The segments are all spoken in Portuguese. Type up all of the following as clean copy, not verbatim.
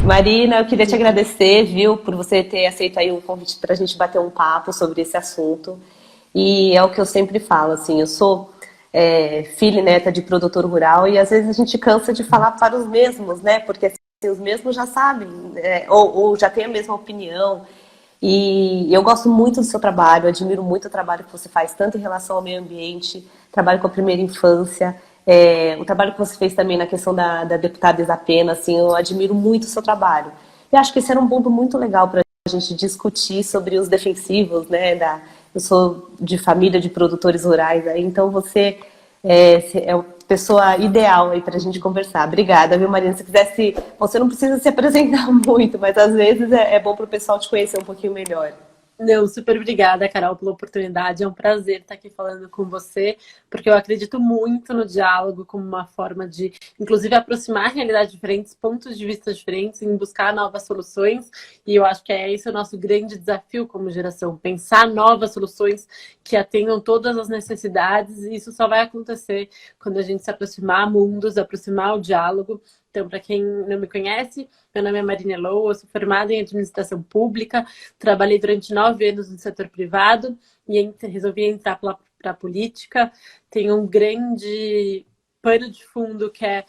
Marina, eu queria te agradecer, viu, por você ter aceito aí o convite para a gente bater um papo sobre esse assunto. E é o que eu sempre falo, assim, eu sou filha e neta de produtor rural e às vezes a gente cansa de falar para os mesmos, né? Porque assim, os mesmos já sabem, ou já têm a mesma opinião. E eu gosto muito do seu trabalho, admiro muito o trabalho que você faz, tanto em relação ao meio ambiente, trabalho com a primeira infância, o trabalho que você fez também na questão da deputada Isapena, assim, eu admiro muito o seu trabalho. E acho que esse era um ponto muito legal para a gente discutir sobre os defensivos, né? Eu sou de família de produtores rurais, aí, então você é a pessoa ideal aí para a gente conversar. Obrigada, viu, Marina? Se quisesse, você não precisa se apresentar muito, mas às vezes é bom para o pessoal te conhecer um pouquinho melhor. Não, super obrigada, Carol, pela oportunidade. É um prazer estar aqui falando com você, porque eu acredito muito no diálogo como uma forma de, inclusive, aproximar realidades diferentes, pontos de vista diferentes, em buscar novas soluções. E eu acho que é esse o nosso grande desafio como geração, pensar novas soluções que atendam todas as necessidades. E isso só vai acontecer quando a gente se aproximar mundos, aproximar o diálogo. Então, para quem não me conhece, meu nome é Marina Elou, eu sou formada em administração pública, trabalhei durante 9 anos no setor privado e resolvi entrar para a política. Tenho um grande pano de fundo que é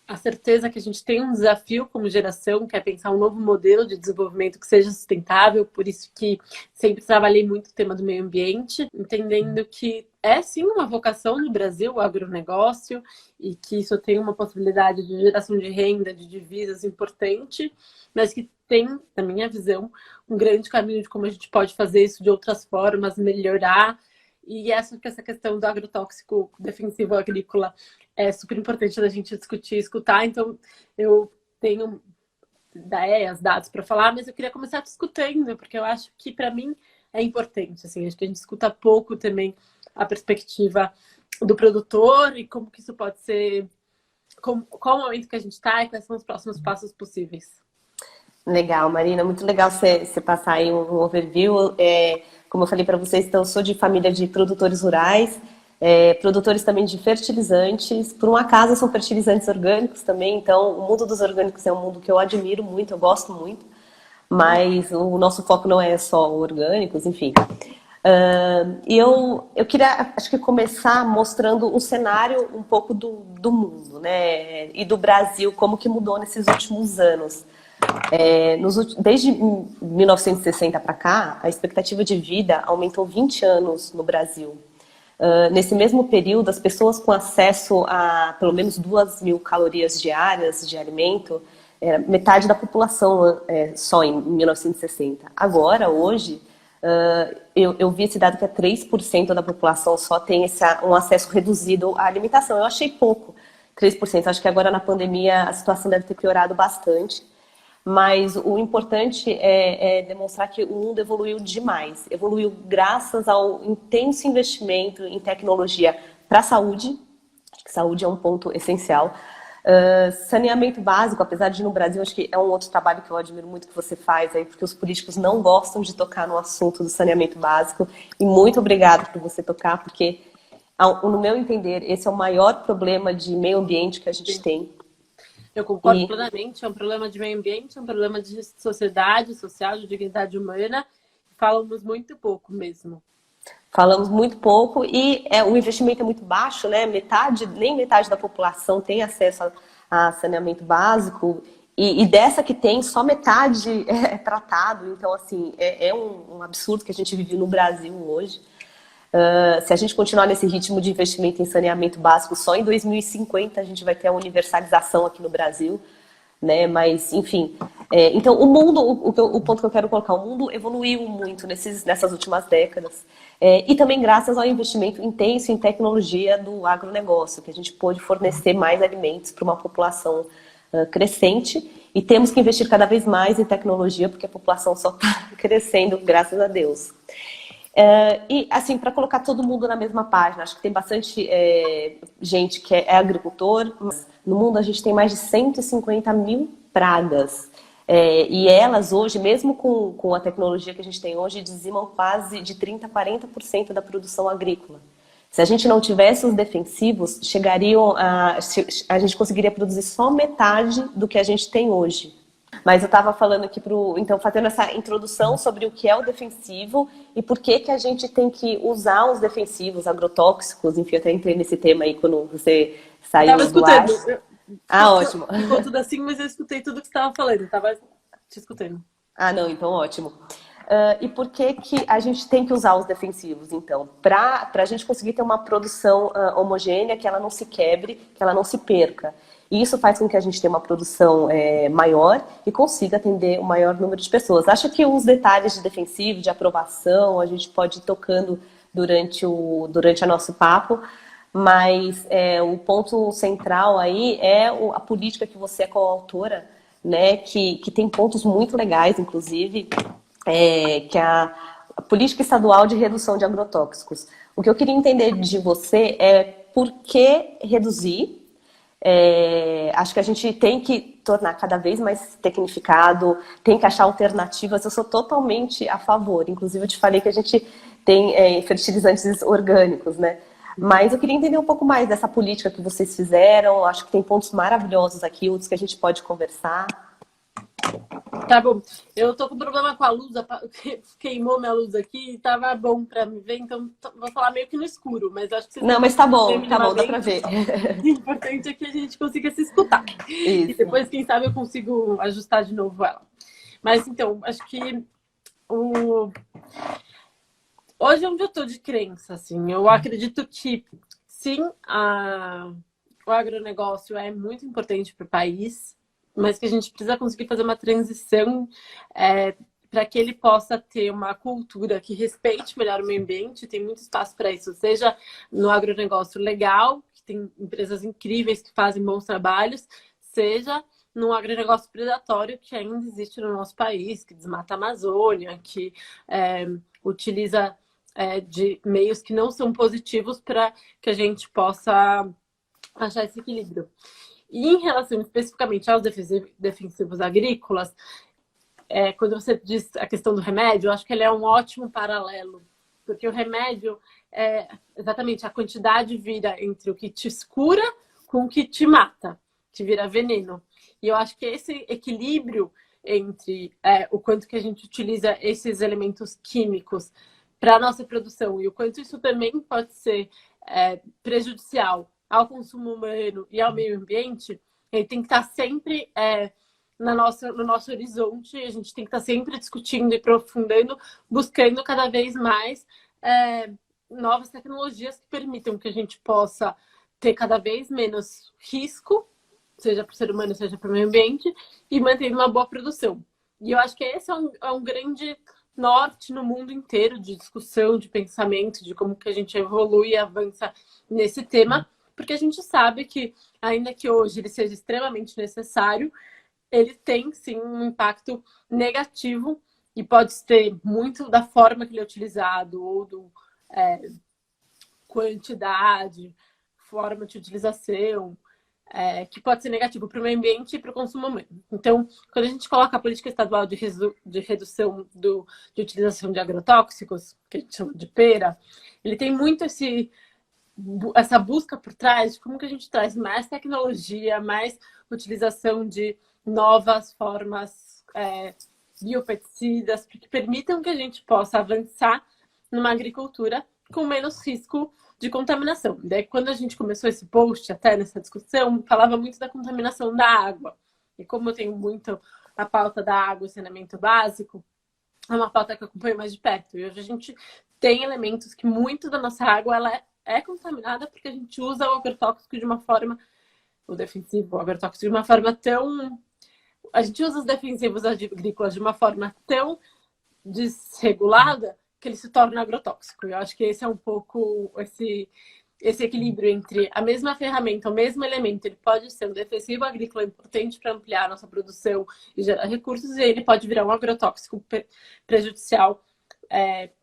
a certeza que a gente tem um desafio como geração, que é pensar um novo modelo de desenvolvimento que seja sustentável, por isso que sempre trabalhei muito o tema do meio ambiente, entendendo que é sim uma vocação no Brasil, o agronegócio, e que isso tem uma possibilidade de geração de renda, de divisas importante, mas que tem, na minha visão, um grande caminho de como a gente pode fazer isso de outras formas, melhorar. E essa questão do agrotóxico defensivo agrícola é super importante da gente discutir e escutar. Então, eu tenho ideias, dados para falar, mas eu queria começar discutindo, porque eu acho que, para mim, é importante. Assim, acho que a gente escuta pouco também a perspectiva do produtor e como que isso pode ser, qual o momento que a gente está e quais são os próximos passos possíveis. Legal, Marina, muito legal você passar aí um overview. Como eu falei para vocês, então, eu sou de família de produtores rurais, produtores também de fertilizantes. Por um acaso, são fertilizantes orgânicos também, então o mundo dos orgânicos é um mundo que eu admiro muito, eu gosto muito, mas o nosso foco não é só orgânicos, enfim. E eu queria, acho que começar mostrando um cenário um pouco do mundo, né? E do Brasil, como que mudou nesses últimos anos. Desde 1960 para cá, a expectativa de vida aumentou 20 anos no Brasil. Nesse mesmo período, as pessoas com acesso a pelo menos 2.000 calorias diárias de alimento, era metade da população só em 1960. Agora, hoje, eu vi esse dado que é 3% da população só tem um acesso reduzido à alimentação. Eu achei pouco, 3%. Acho que agora na pandemia a situação deve ter piorado bastante. Mas o importante é demonstrar que o mundo evoluiu demais. Evoluiu graças ao intenso investimento em tecnologia para a saúde. Acho que saúde é um ponto essencial. Saneamento básico, apesar de no Brasil, acho que é um outro trabalho que eu admiro muito que você faz aí, porque os políticos não gostam de tocar no assunto do saneamento básico. E muito obrigada por você tocar, porque, no meu entender, esse é o maior problema de meio ambiente que a gente tem. Eu concordo plenamente, é um problema de meio ambiente, é um problema de sociedade, social, de dignidade humana. Falamos muito pouco mesmo. Falamos muito pouco e o investimento é muito baixo, né? Nem metade da população tem acesso a saneamento básico e dessa que tem, só metade é tratado. Então, assim, é um absurdo que a gente vive no Brasil hoje. Se a gente continuar nesse ritmo de investimento em saneamento básico, só em 2050 a gente vai ter a universalização aqui no Brasil, né? Mas, enfim. Então, o mundo, o ponto que eu quero colocar, o mundo evoluiu muito nessas últimas décadas. E também graças ao investimento intenso em tecnologia do agronegócio, que a gente pôde fornecer mais alimentos para uma população crescente. E temos que investir cada vez mais em tecnologia, porque a população só está crescendo, graças a Deus. E, assim, para colocar todo mundo na mesma página, acho que tem bastante gente que é agricultor, mas no mundo a gente tem mais de 150 mil pragas. E elas hoje, mesmo com a tecnologia que a gente tem hoje, dizimam quase de 30% a 40% da produção agrícola. Se a gente não tivesse os defensivos, a gente conseguiria produzir só metade do que a gente tem hoje. Mas eu estava falando aqui então, fazendo essa introdução sobre o que é o defensivo e por que que a gente tem que usar os defensivos agrotóxicos. Enfim, eu até entrei nesse tema aí quando você Eu tava saiu do ar. escutando. Ah, ótimo. Ficou tudo assim, mas eu escutei tudo que você estava falando. Eu tava te escutando. Ah, não, então ótimo. E por que que a gente tem que usar os defensivos, então? Para a gente conseguir ter uma produção homogênea, que ela não se quebre, que ela não se perca. E isso faz com que a gente tenha uma produção maior e consiga atender o maior número de pessoas. Acho que os detalhes de defensivo, de aprovação, a gente pode ir tocando durante o nosso papo, mas o ponto central aí é a política que você é coautora, né, que tem pontos muito legais, inclusive, que é a política estadual de redução de agrotóxicos. O que eu queria entender de você é por que reduzir. Acho que a gente tem que tornar cada vez mais tecnificado, tem que achar alternativas. Eu sou totalmente a favor. Inclusive, eu te falei que a gente tem fertilizantes orgânicos, né? Mas eu queria entender um pouco mais dessa política que vocês fizeram. Acho que tem pontos maravilhosos aqui, outros que a gente pode conversar. Tá bom. Eu tô com problema com a luz, queimou minha luz aqui e tava bom pra me ver, então vou falar meio que no escuro, mas acho que vocês não, mas tá bom, dá pra ver. O importante é que a gente consiga se escutar. Isso. E depois, quem sabe, eu consigo ajustar de novo ela. Mas então, acho que hoje é um dia todo de crença, assim. Eu acredito que sim, o agronegócio é muito importante para o país, mas que a gente precisa conseguir fazer uma transição para que ele possa ter uma cultura que respeite melhor o meio ambiente. Tem muito espaço para isso, seja no agronegócio legal, que tem empresas incríveis que fazem bons trabalhos, seja no agronegócio predatório que ainda existe no nosso país, que desmata a Amazônia, que utiliza de meios que não são positivos para que a gente possa achar esse equilíbrio. E em relação especificamente aos defensivos agrícolas, quando você diz a questão do remédio, eu acho que ele é um ótimo paralelo, porque o remédio exatamente a quantidade vira entre o que te cura com o que te mata, que vira veneno. E eu acho que esse equilíbrio entre o quanto que a gente utiliza esses elementos químicos para a nossa produção e o quanto isso também pode ser prejudicial ao consumo humano e ao meio ambiente, ele tem que estar sempre no nosso horizonte. A gente tem que estar sempre discutindo e aprofundando, buscando cada vez mais novas tecnologias que permitam que a gente possa ter cada vez menos risco, seja para o ser humano, seja para o meio ambiente, e mantendo uma boa produção. E eu acho que esse é um grande norte no mundo inteiro de discussão, de pensamento, de como que a gente evolui e avança nesse tema, porque a gente sabe que, ainda que hoje ele seja extremamente necessário, ele tem, sim, um impacto negativo e pode ter muito da forma que ele é utilizado ou do quantidade, forma de utilização, que pode ser negativo para o meio ambiente e para o consumo humano. Então, quando a gente coloca a política estadual de redução de utilização de agrotóxicos, que a gente chama de PERA, ele tem muito essa busca por trás de como que a gente traz mais tecnologia, mais utilização de novas formas biopesticidas, que permitam que a gente possa avançar numa agricultura com menos risco de contaminação. Daí, quando a gente começou esse post, até nessa discussão, falava muito da contaminação da água. E como eu tenho muito a pauta da água e saneamento básico, é uma pauta que eu acompanho mais de perto. E hoje a gente tem elementos que muito da nossa água ela é contaminada porque a gente usa o agrotóxico de uma forma, o defensivo, o agrotóxico de uma forma tão... A gente usa os defensivos agrícolas de uma forma tão desregulada que ele se torna agrotóxico. Eu acho que esse é um pouco esse equilíbrio entre a mesma ferramenta, o mesmo elemento. Ele pode ser um defensivo agrícola importante para ampliar a nossa produção e gerar recursos, e ele pode virar um agrotóxico prejudicial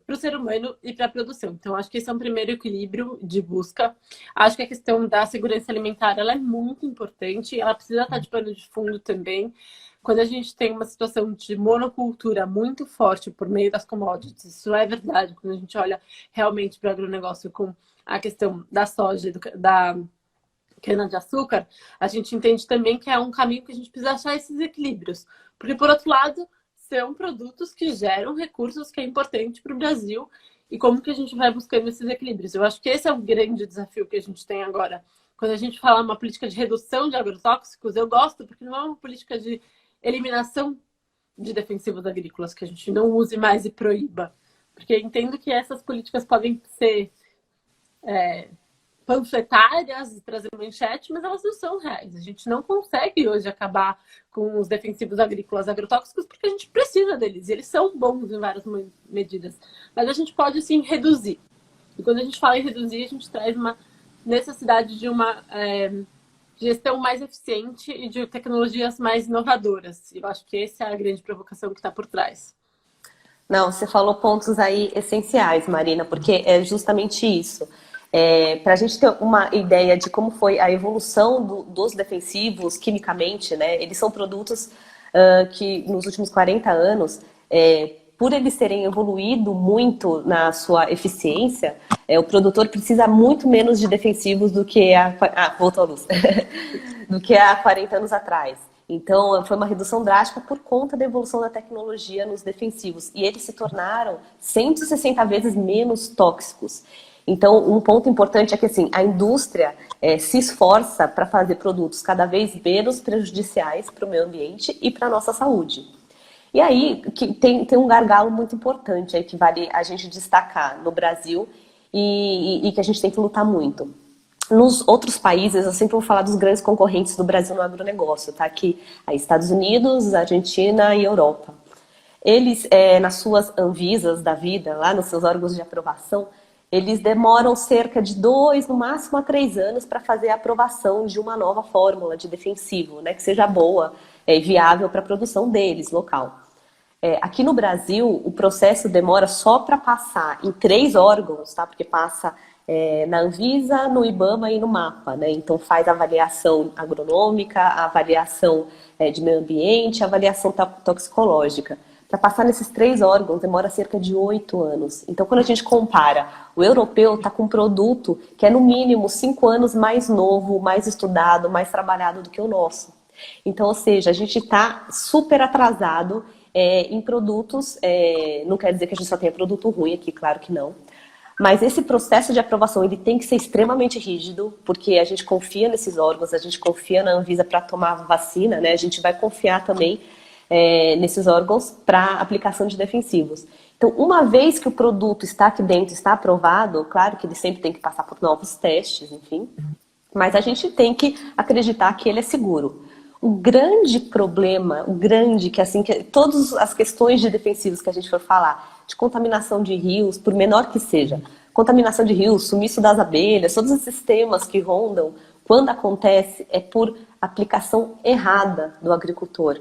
para o ser humano e para a produção. Então, acho que esse é um primeiro equilíbrio de busca. Acho que a questão da segurança alimentar ela é muito importante, ela precisa estar de pano de fundo também. Quando a gente tem uma situação de monocultura muito forte por meio das commodities, isso é verdade. Quando a gente olha realmente para o agronegócio com a questão da soja, cana-de-açúcar, a gente entende também que é um caminho que a gente precisa achar esses equilíbrios. Porque, por outro lado, são produtos que geram recursos que é importante para o Brasil. E como que a gente vai buscando esses equilíbrios? Eu acho que esse é o grande desafio que a gente tem agora. Quando a gente fala uma política de redução de agrotóxicos, eu gosto, porque não é uma política de eliminação de defensivos agrícolas, que a gente não use mais e proíba. Porque eu entendo que essas políticas podem ser panfletárias e trazer manchete, mas elas não são reais. A gente não consegue hoje acabar com os defensivos agrícolas agrotóxicos porque a gente precisa deles. E eles são bons em várias medidas. Mas a gente pode, sim, reduzir. E quando a gente fala em reduzir, a gente traz uma necessidade de uma gestão mais eficiente e de tecnologias mais inovadoras. Eu acho que essa é a grande provocação que está por trás. Não, você falou pontos aí essenciais, Marina, porque é justamente isso. Para a gente ter uma ideia de como foi a evolução dos defensivos quimicamente, né? Eles são produtos que nos últimos 40 anos, por eles terem evoluído muito na sua eficiência, o produtor precisa muito menos de defensivos do que voltou a luz, do que há 40 anos atrás. Então, foi uma redução drástica por conta da evolução da tecnologia nos defensivos. E eles se tornaram 160 vezes menos tóxicos. Então, um ponto importante é que assim, a indústria se esforça para fazer produtos cada vez menos prejudiciais para o meio ambiente e para a nossa saúde. E aí, tem um gargalo muito importante aí que vale a gente destacar no Brasil e que a gente tem que lutar muito. Nos outros países, eu sempre vou falar dos grandes concorrentes do Brasil no agronegócio, tá? Aqui, Estados Unidos, Argentina e Europa. Eles, nas suas Anvisas da vida, lá nos seus órgãos de aprovação, eles demoram cerca de 2, no máximo a 3 anos para fazer a aprovação de uma nova fórmula de defensivo, né? Que seja boa e viável para a produção deles, local. Aqui no Brasil, o processo demora só para passar em 3 órgãos, tá? Porque passa na Anvisa, no IBAMA e no MAPA, né? Então faz a avaliação agronômica, a avaliação de meio ambiente, a avaliação toxicológica. Para passar nesses 3 órgãos demora cerca de 8 anos. Então quando a gente compara, o europeu está com um produto que é no mínimo 5 anos mais novo, mais estudado, mais trabalhado do que o nosso. Então, ou seja, a gente está super atrasado em produtos, não quer dizer que a gente só tenha produto ruim aqui, claro que não. Mas esse processo de aprovação ele tem que ser extremamente rígido, porque a gente confia nesses órgãos, a gente confia na Anvisa para tomar vacina, né? A gente vai confiar também nesses órgãos para aplicação de defensivos. Então, uma vez que o produto está aqui dentro, está aprovado, claro que ele sempre tem que passar por novos testes, enfim, mas a gente tem que acreditar que ele é seguro. O grande problema, que todas as questões de defensivos que a gente for falar, de contaminação de rios, por menor que seja, contaminação de rios, sumiço das abelhas, todos esses temas que rondam, quando acontece, é por aplicação errada do agricultor.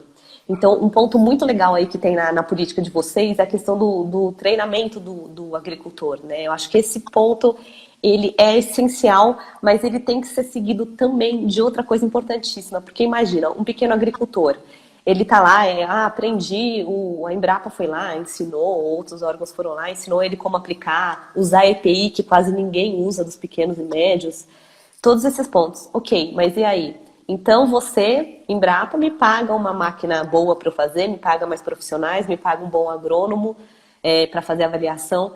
Então, um ponto muito legal aí que tem na política de vocês é a questão do treinamento do agricultor, né? Eu acho que esse ponto ele é essencial, mas ele tem que ser seguido também de outra coisa importantíssima, porque imagina, um pequeno agricultor, ele tá lá, aprendi, a Embrapa foi lá, ensinou, outros órgãos foram lá, ensinou ele como aplicar, usar EPI, que quase ninguém usa dos pequenos e médios, todos esses pontos. Ok, mas e aí? Então você, Embrapa, me paga uma máquina boa para eu fazer, me paga mais profissionais, me paga um bom agrônomo para fazer a avaliação.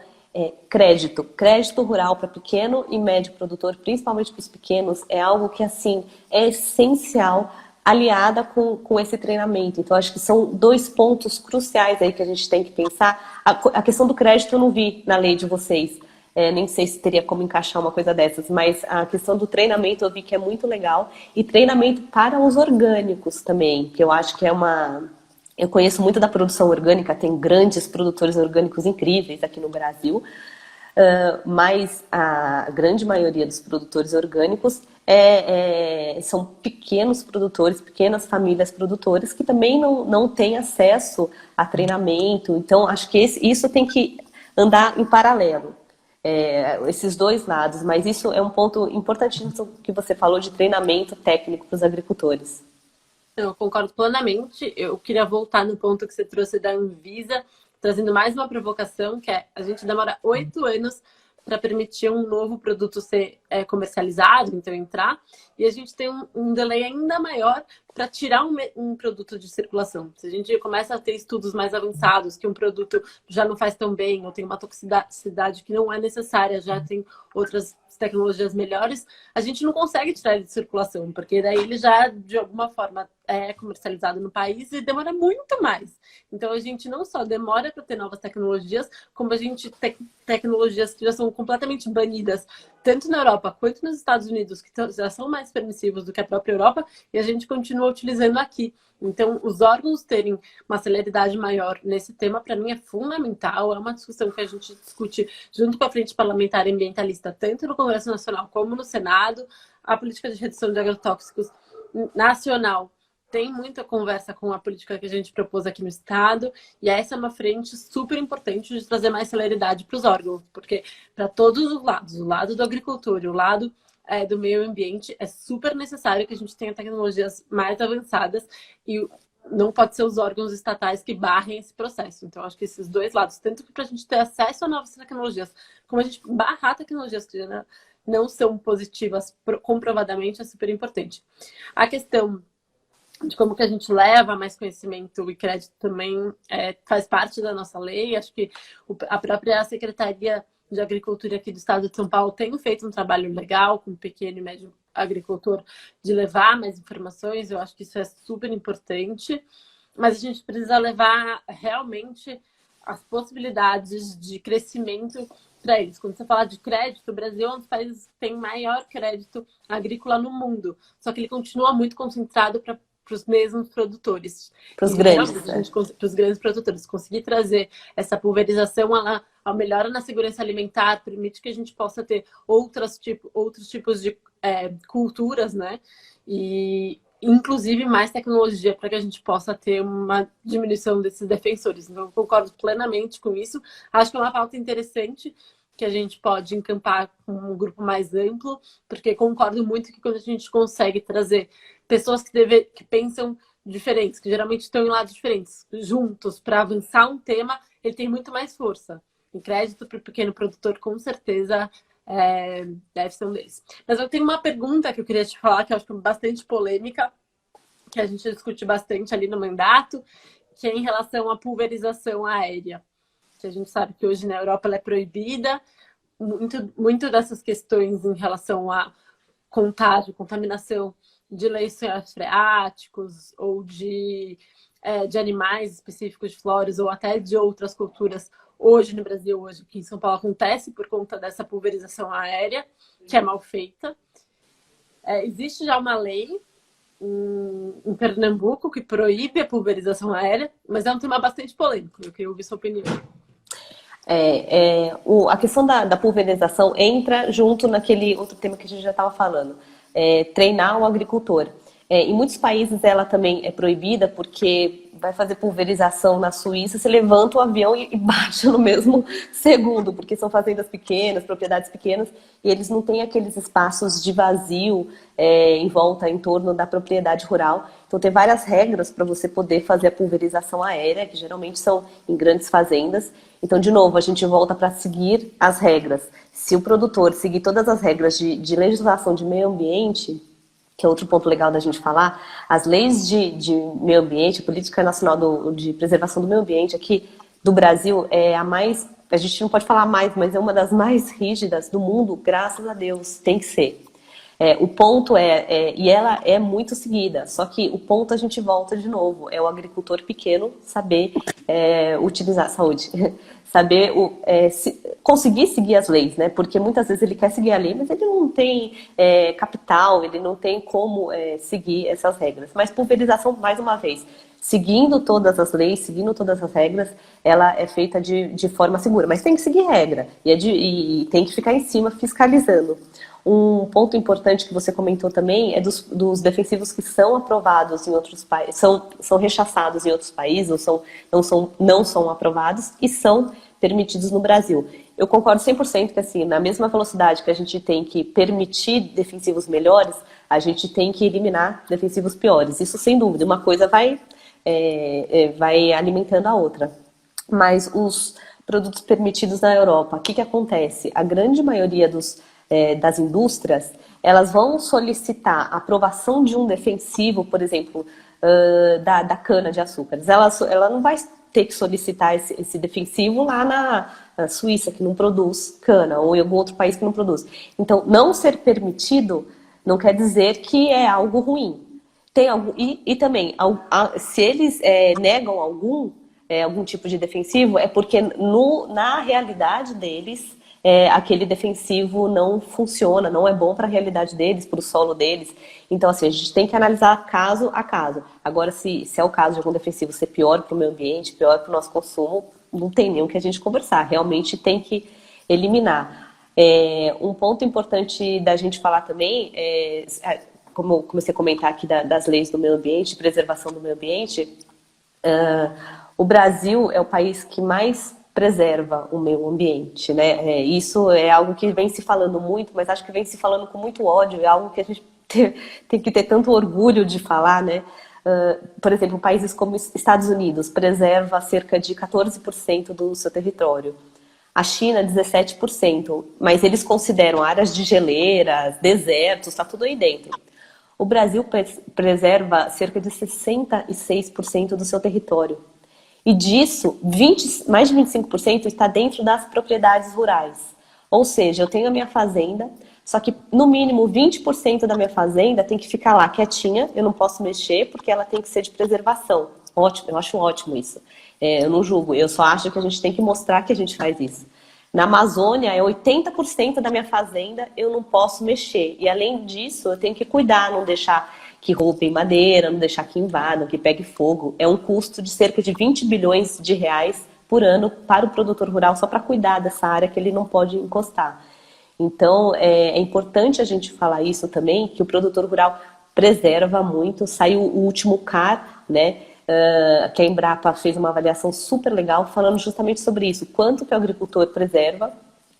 Crédito rural para pequeno e médio produtor, principalmente para os pequenos, é algo que assim é essencial, aliada com esse treinamento. Então acho que são 2 pontos cruciais aí que a gente tem que pensar. A questão do crédito eu não vi na lei de vocês, nem sei se teria como encaixar uma coisa dessas, mas a questão do treinamento eu vi que é muito legal, e treinamento para os orgânicos também, que eu acho que eu conheço muito da produção orgânica, tem grandes produtores orgânicos incríveis aqui no Brasil, mas a grande maioria dos produtores orgânicos são pequenos produtores, pequenas famílias produtoras que também não têm acesso a treinamento. Então, acho que isso tem que andar em paralelo, esses 2 lados. Mas isso é um ponto importantíssimo que você falou de treinamento técnico para os agricultores. Eu concordo plenamente. Eu queria voltar no ponto que você trouxe da Anvisa, trazendo mais uma provocação, que é a gente demora 8 anos para permitir um novo produto ser comercializado, então entrar, e a gente tem um delay ainda maior para tirar um produto de circulação. Se a gente começa a ter estudos mais avançados, que um produto já não faz tão bem, ou tem uma toxicidade que não é necessária, já tem outras tecnologias melhores, a gente não consegue tirar ele de circulação, porque daí ele já, de alguma forma, é comercializado no país e demora muito mais. Então, a gente não só demora para ter novas tecnologias, como a gente tem tecnologias que já são completamente banidas, tanto na Europa quanto nos Estados Unidos, que já são mais permissivos do que a própria Europa, e a gente continua utilizando aqui. Então, os órgãos terem uma celeridade maior nesse tema, para mim, é fundamental. É uma discussão que a gente discute junto com a Frente Parlamentar Ambientalista, tanto no Congresso Nacional como no Senado. A política de redução de agrotóxicos nacional tem muita conversa com a política que a gente propôs aqui no Estado, e essa é uma frente super importante de trazer mais celeridade para os órgãos, porque para todos os lados, o lado do agricultor e o lado do meio ambiente, é super necessário que a gente tenha tecnologias mais avançadas e não pode ser os órgãos estatais que barrem esse processo. Então, acho que esses dois lados, tanto que para a gente ter acesso a novas tecnologias, como a gente barrar tecnologias que já não são positivas comprovadamente, é super importante. A questão de como que a gente leva mais conhecimento e crédito também faz parte da nossa lei. Acho que a própria Secretaria de Agricultura aqui do Estado de São Paulo tem feito um trabalho legal com o pequeno e médio agricultor de levar mais informações. Eu acho que isso é super importante, mas a gente precisa levar realmente as possibilidades de crescimento para eles. Quando você fala de crédito, o Brasil é um dos países que tem maior crédito agrícola no mundo, só que ele continua muito concentrado para os mesmos produtores. Para os grandes. Para os grandes produtores. Conseguir trazer essa pulverização, a melhora na segurança alimentar, permite que a gente possa ter outros tipos de culturas, né? E inclusive mais tecnologia para que a gente possa ter uma diminuição desses defensores. Então, eu concordo plenamente com isso. Acho que é uma pauta interessante que a gente pode encampar com um grupo mais amplo, porque concordo muito que quando a gente consegue trazer pessoas que pensam diferentes, que geralmente estão em lados diferentes, juntos para avançar um tema, ele tem muito mais força. E crédito para o pequeno produtor, com certeza, deve ser um deles. Mas eu tenho uma pergunta que eu queria te falar, que eu acho que é bastante polêmica, que a gente discute bastante ali no mandato, que é em relação à pulverização aérea. Que a gente sabe que hoje na Europa ela é proibida. Muito dessas questões em relação a contágio, contaminação de lençóis freáticos ou de animais específicos de flores ou até de outras culturas, hoje no Brasil, hoje aqui em São Paulo, acontece por conta dessa pulverização aérea, que é mal feita. Existe já uma lei em Pernambuco que proíbe a pulverização aérea, mas é um tema bastante polêmico. Eu queria ouvir sua opinião. A questão da pulverização entra junto naquele outro tema que a gente já estava falando, treinar o agricultor. Em muitos países ela também é proibida porque vai fazer pulverização na Suíça, você levanta o avião e baixa no mesmo segundo, porque são fazendas pequenas, propriedades pequenas, e eles não têm aqueles espaços de vazio em volta, em torno da propriedade rural. Então tem várias regras para você poder fazer a pulverização aérea, que geralmente são em grandes fazendas. Então, de novo, a gente volta para seguir as regras. Se o produtor seguir todas as regras de legislação de meio ambiente, que é outro ponto legal da gente falar, as leis de meio ambiente, a Política Nacional de Preservação do Meio Ambiente aqui do Brasil é a mais, a gente não pode falar mais, mas é uma das mais rígidas do mundo, graças a Deus, tem que ser. O ponto e ela é muito seguida, só que o ponto a gente volta de novo, é o agricultor pequeno saber utilizar a saúde, saber conseguir seguir as leis, né? Porque muitas vezes ele quer seguir a lei, mas ele não tem capital, ele não tem como seguir essas regras. Mas pulverização, mais uma vez, seguindo todas as leis, seguindo todas as regras, ela é feita de forma segura, mas tem que seguir regra e tem que ficar em cima fiscalizando. Um ponto importante que você comentou também é dos defensivos que são aprovados em outros países, são rechaçados em outros países, não são aprovados e são permitidos no Brasil. Eu concordo 100% que assim, na mesma velocidade que a gente tem que permitir defensivos melhores, a gente tem que eliminar defensivos piores. Isso sem dúvida, uma coisa vai alimentando a outra. Mas os produtos permitidos na Europa. O que acontece? A grande maioria das indústrias, elas vão solicitar a aprovação de um defensivo, por exemplo, da cana-de-açúcar. Ela não vai ter que solicitar esse defensivo lá na Suíça, que não produz cana, ou em algum outro país que não produz. Então, não ser permitido não quer dizer que é algo ruim. Tem algum, e também, se eles negam algum tipo de defensivo, é porque na realidade deles, aquele defensivo não funciona, não é bom para a realidade deles, para o solo deles. Então, assim, a gente tem que analisar caso a caso. Agora, se é o caso de algum defensivo ser pior para o meio ambiente, pior para o nosso consumo, não tem nem o que a gente conversar. Realmente tem que eliminar. Um ponto importante da gente falar também, como eu comecei a comentar aqui das leis do meio ambiente, preservação do meio ambiente, o Brasil é o país que mais preserva o meio ambiente, né? Isso é algo que vem se falando muito, mas acho que vem se falando com muito ódio, é algo que a gente tem que ter tanto orgulho de falar, né? Por exemplo, países como Estados Unidos preserva cerca de 14% do seu território. A China, 17%, mas eles consideram áreas de geleiras, desertos, está tudo aí dentro. O Brasil preserva cerca de 66% do seu território. E disso, mais de 25% está dentro das propriedades rurais. Ou seja, eu tenho a minha fazenda, só que no mínimo 20% da minha fazenda tem que ficar lá quietinha, eu não posso mexer porque ela tem que ser de preservação. Ótimo, eu acho ótimo isso. Eu não julgo, eu só acho que a gente tem que mostrar que a gente faz isso. Na Amazônia, 80% da minha fazenda eu não posso mexer. E além disso, eu tenho que cuidar, não deixar que roubem madeira, não deixar que invadam, que pegue fogo. É um custo de cerca de 20 bilhões de reais por ano para o produtor rural, só para cuidar dessa área que ele não pode encostar. Então, é importante a gente falar isso também, que o produtor rural preserva muito. Saiu o último CAR, né? Que a Embrapa fez uma avaliação super legal falando justamente sobre isso, quanto que o agricultor preserva,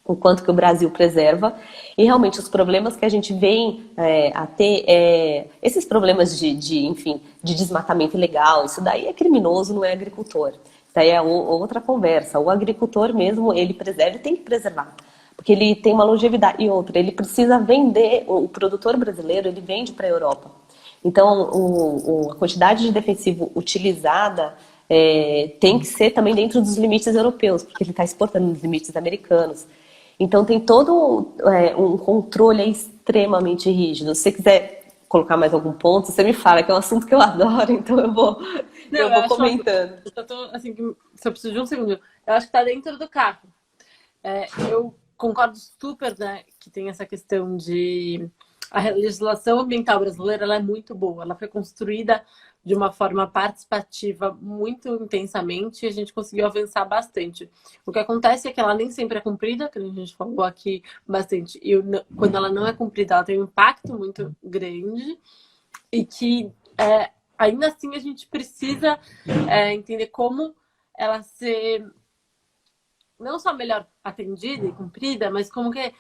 o quanto que o Brasil preserva, e realmente os problemas que a gente vem a ter, esses problemas enfim, de desmatamento ilegal, isso daí é criminoso, não é agricultor. Isso daí é outra conversa. O agricultor mesmo, ele preserva, ele tem que preservar, porque ele tem uma longevidade. E outra, ele precisa vender, o produtor brasileiro, ele vende para a Europa. Então, a quantidade de defensivo utilizada tem que ser também dentro dos limites europeus, porque ele está exportando nos limites americanos. Então, tem todo um controle extremamente rígido. Se você quiser colocar mais algum ponto, você me fala, que é um assunto que eu adoro, então eu vou comentando. Eu tô, assim, se eu preciso de um segundo, eu acho que está dentro do carro. Eu concordo super, né, que tem essa questão de... A legislação ambiental brasileira, ela é muito boa. Ela foi construída de uma forma participativa muito intensamente e a gente conseguiu avançar bastante. O que acontece é que ela nem sempre é cumprida, que a gente falou aqui bastante. E quando ela não é cumprida, ela tem um impacto muito grande e que ainda assim a gente precisa entender como ela ser não só melhor atendida e cumprida, mas como que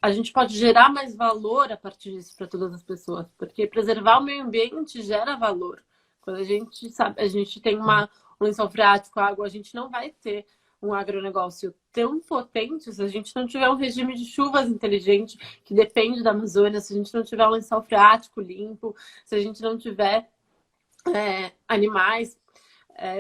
a gente pode gerar mais valor a partir disso para todas as pessoas, porque preservar o meio ambiente gera valor. Quando a gente sabe, a gente tem um lençol freático, água, a gente não vai ter um agronegócio tão potente se a gente não tiver um regime de chuvas inteligente que depende da Amazônia, se a gente não tiver um lençol freático limpo, se a gente não tiver animais,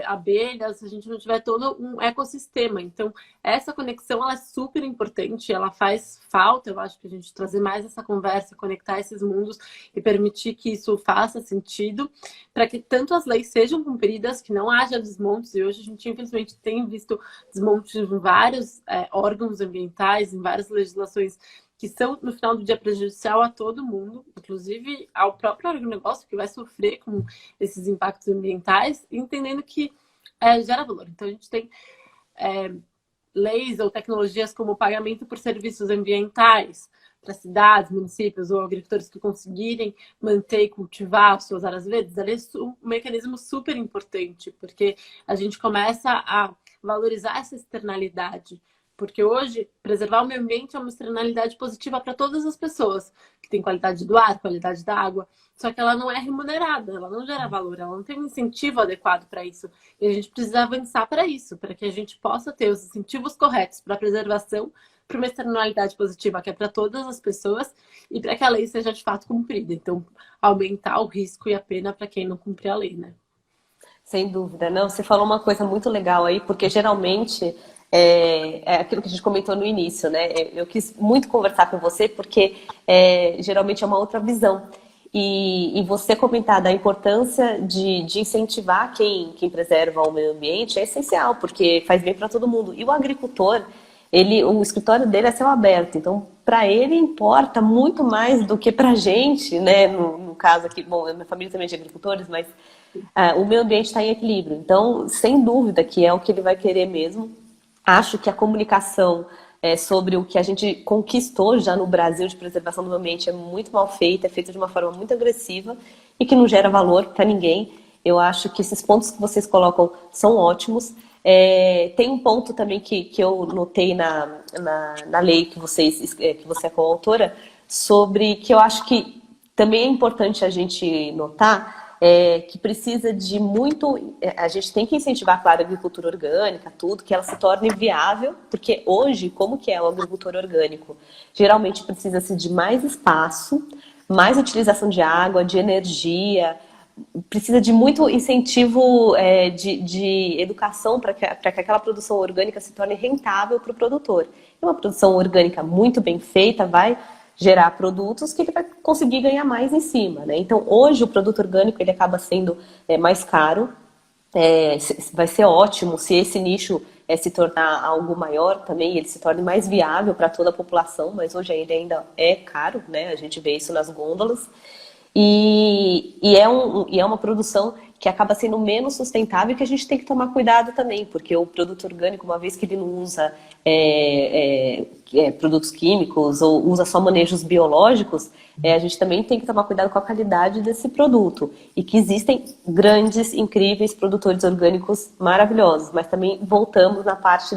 abelhas, se a gente não tiver todo um ecossistema. Então, essa conexão ela é super importante, ela faz falta, eu acho que a gente trazer mais essa conversa, conectar esses mundos e permitir que isso faça sentido, para que tanto as leis sejam cumpridas, que não haja desmontes, e hoje a gente infelizmente tem visto desmontes em vários órgãos ambientais, em várias legislações que são, no final do dia, prejudicial a todo mundo, inclusive ao próprio agronegócio, que vai sofrer com esses impactos ambientais, entendendo que gera valor. Então, a gente tem leis ou tecnologias como o pagamento por serviços ambientais para cidades, municípios ou agricultores que conseguirem manter e cultivar suas áreas verdes. Ali é um mecanismo super importante, porque a gente começa a valorizar essa externalidade. porque hoje preservar o meio ambiente é uma externalidade positiva para todas as pessoas, que tem qualidade do ar, qualidade da água, só que ela não é remunerada, ela não gera valor, ela não tem um incentivo adequado para isso. E a gente precisa avançar para isso, para que a gente possa ter os incentivos corretos para a preservação, para uma externalidade positiva que é para todas as pessoas e para que a lei seja de fato cumprida. Então, aumentar o risco e a pena para quem não cumprir a lei, né? Sem dúvida. Não, você falou uma coisa muito legal aí, porque geralmente é aquilo que a gente comentou no início, né? Eu quis muito conversar com você porque geralmente é uma outra visão. E você comentar da importância de incentivar quem preserva o meio ambiente é essencial, porque faz bem para todo mundo. E o agricultor, o escritório dele é céu aberto, então para ele importa muito mais do que para a gente, né? No caso aqui, bom, minha família também é de agricultores, mas o meio ambiente está em equilíbrio. Então, sem dúvida que é o que ele vai querer mesmo. Acho que a comunicação sobre o que a gente conquistou já no Brasil de preservação do meio ambiente é muito mal feita, é feita de uma forma muito agressiva e que não gera valor para ninguém. Eu acho que esses pontos que vocês colocam são ótimos. Tem um ponto também que eu notei na lei que você é coautora, sobre que eu acho que também é importante a gente notar, que precisa de muito... A gente tem que incentivar, claro, a agricultura orgânica, tudo, que ela se torne viável, porque hoje, como que é o agricultor orgânico? Geralmente precisa-se de mais espaço, mais utilização de água, de energia, precisa de muito incentivo de educação para que aquela produção orgânica se torne rentável para o produtor. E uma produção orgânica muito bem feita vai gerar produtos que ele vai conseguir ganhar mais em cima, né? Então, hoje o produto orgânico ele acaba sendo mais caro. Vai ser ótimo se esse nicho se tornar algo maior também, ele se torne mais viável para toda a população, mas hoje ele ainda é caro, né? A gente vê isso nas gôndolas. E é uma produção que acaba sendo menos sustentável e que a gente tem que tomar cuidado também, porque o produto orgânico, uma vez que ele não usa produtos químicos ou usa só manejos biológicos, a gente também tem que tomar cuidado com a qualidade desse produto. E que existem grandes, incríveis produtores orgânicos maravilhosos, mas também voltamos na parte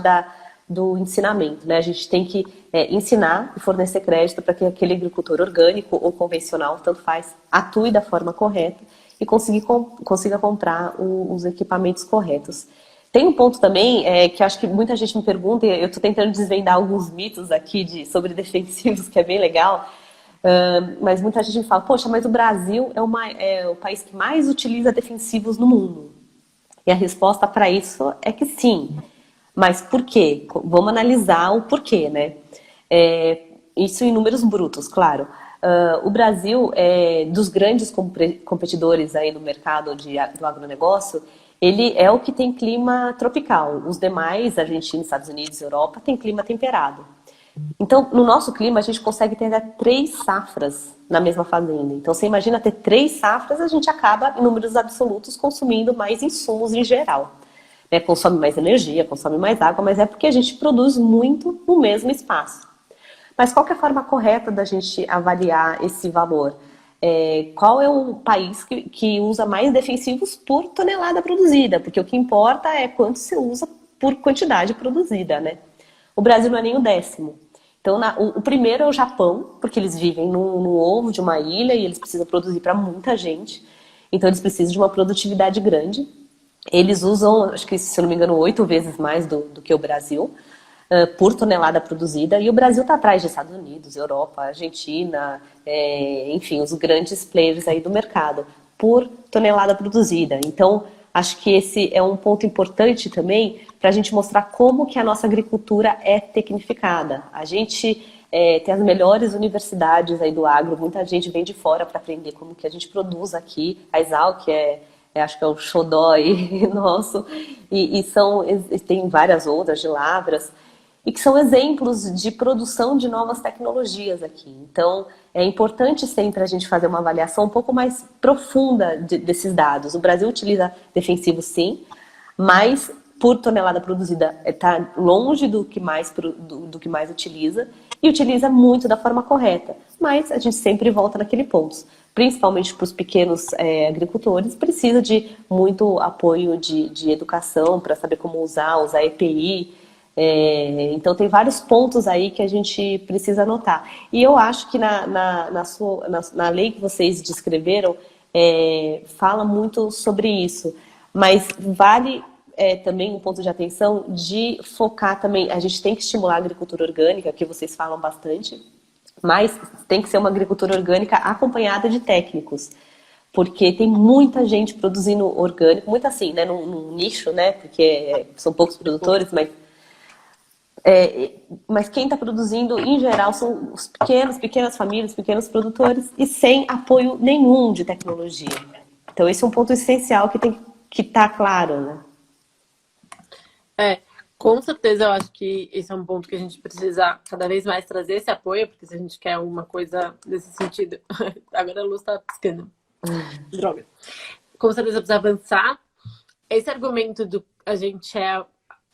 do ensinamento, né? A gente tem que ensinar e fornecer crédito para que aquele agricultor orgânico ou convencional, tanto faz, atue da forma correta e consiga comprar os equipamentos corretos. Tem um ponto também que acho que muita gente me pergunta, e eu estou tentando desvendar alguns mitos aqui sobre defensivos, que é bem legal, mas muita gente me fala, poxa, mas o Brasil é o país que mais utiliza defensivos no mundo. E a resposta para isso é que sim. Mas por quê? Vamos analisar o porquê, né? Isso em números brutos, claro. O Brasil, dos grandes competidores aí no mercado do agronegócio, ele é o que tem clima tropical. Os demais, Argentina, Estados Unidos, Europa, tem clima temperado. Então, no nosso clima, a gente consegue ter até 3 safras na mesma fazenda. Então, você imagina ter 3 safras, a gente acaba, em números absolutos, consumindo mais insumos em geral. Consome mais energia, consome mais água, mas é porque a gente produz muito no mesmo espaço. Mas qual que é a forma correta da gente avaliar esse valor? Qual é o país que usa mais defensivos por tonelada produzida? Porque o que importa é quanto se usa por quantidade produzida, né? O Brasil não é nem o 10º. Então, o primeiro é o Japão, porque eles vivem no ovo de uma ilha e eles precisam produzir para muita gente. Então, eles precisam de uma produtividade grande. Eles usam, acho que, se eu não me engano, 8 vezes mais do que o Brasil por tonelada produzida. E o Brasil está atrás de Estados Unidos, Europa, Argentina, enfim, os grandes players aí do mercado, por tonelada produzida. Então, acho que esse é um ponto importante também para a gente mostrar como que a nossa agricultura é tecnificada. A gente tem as melhores universidades aí do agro, muita gente vem de fora para aprender como que a gente produz aqui. A Exalc acho que é o xodó aí nosso, e tem várias outras de Lavras, e que são exemplos de produção de novas tecnologias aqui. Então, é importante sempre a gente fazer uma avaliação um pouco mais profunda desses dados. O Brasil utiliza defensivos, sim, mas por tonelada produzida está longe do que mais utiliza, e utiliza muito da forma correta. Mas a gente sempre volta naquele ponto. Principalmente para os pequenos agricultores, precisa de muito apoio de educação para saber como usar EPI, Então, tem vários pontos aí que a gente precisa anotar. E eu acho que na lei que vocês descreveram, fala muito sobre isso. Mas vale também um ponto de atenção de focar também. A gente tem que estimular a agricultura orgânica, que vocês falam bastante, mas tem que ser uma agricultura orgânica acompanhada de técnicos. Porque tem muita gente produzindo orgânico, muito assim, né, num nicho, né, porque são poucos produtores, mas quem está produzindo, em geral, são os pequenas famílias, pequenos produtores, e sem apoio nenhum de tecnologia. Então, esse é um ponto essencial que tem que estar claro, né? É, com certeza eu acho que esse é um ponto que a gente precisa cada vez mais trazer esse apoio, porque se a gente quer uma coisa nesse sentido. Agora a luz está piscando. Droga. Com certeza precisa avançar. Esse argumento do a gente é